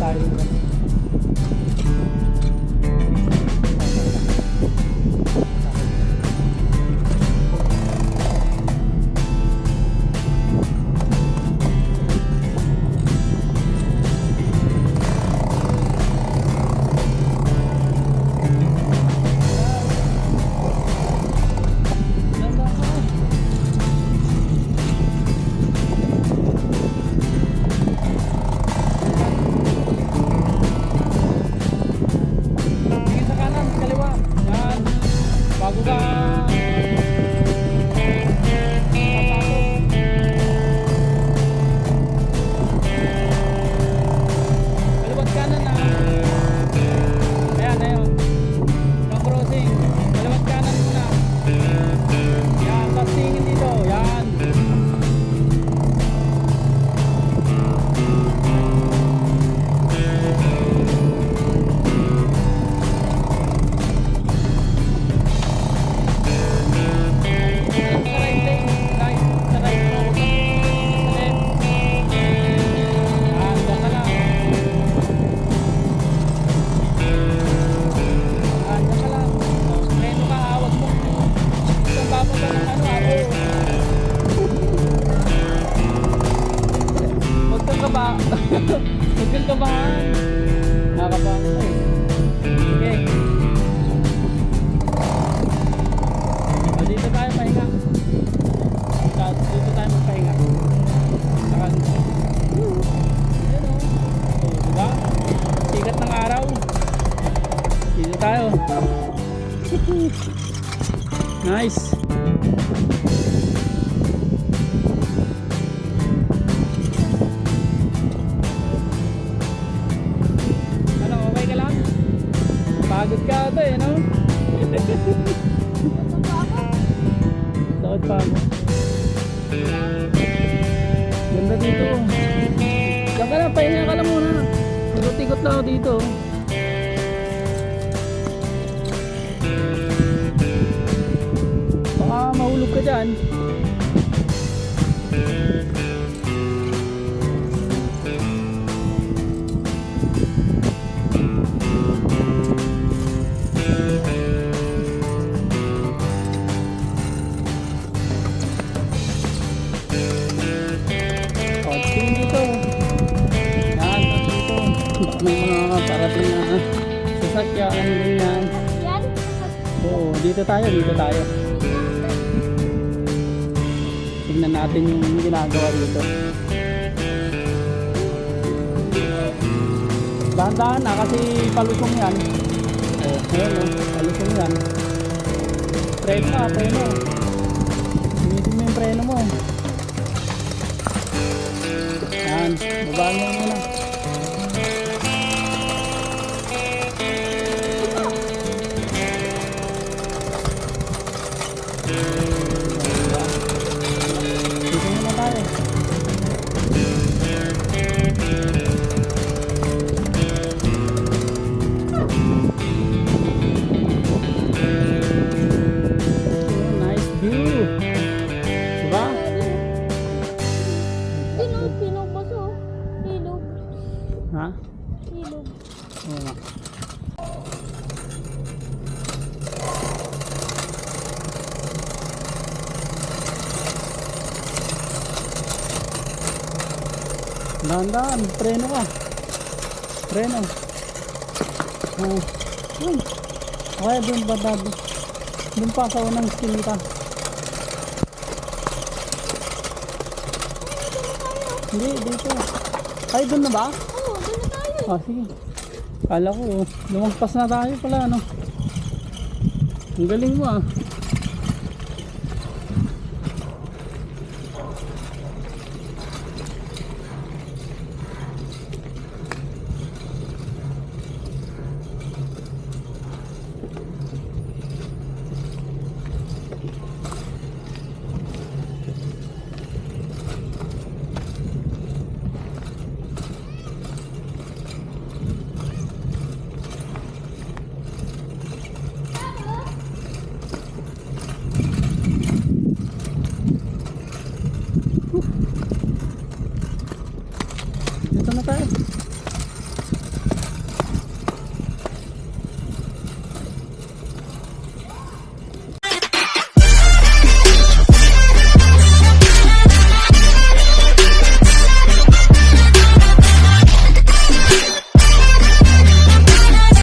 tayo. Huwag kang kabahan. Nakakabahan ka eh. Sige. O, dito tayo pahinga. Dito tayo magpahinga. Ayan o. O, diba? Sikat ng araw. Dito tayo. Nice. Pagod ka ata eh, no? Takot pa ako. Ganda dito. Diyan ka lang, pahinga ka lang muna. Ikot-ikot lang ako dito. Baka mahulog ka dyan. May mga parating na sasakyan, ganyan. Oo, dito tayo. Tignan natin yung ginagawa dito. Dahan-dahan na kasi palusong yan. Ayan o, palusong yan. Preno. Sinisin mo yung preno mo. Yan, babaan mo muna. Ha? Ilog. Oo nga. Dahan-dahan, preno ka. Preno. Okay, doon ba dad? Doon pa sa unang skinita. Hindi, dito. Ay, doon na ba? Oo, doon na tayo. Ah, sige. Kala ko, lumagpas na tayo pala, ano? Ang galing mo ah. Dito na tayo.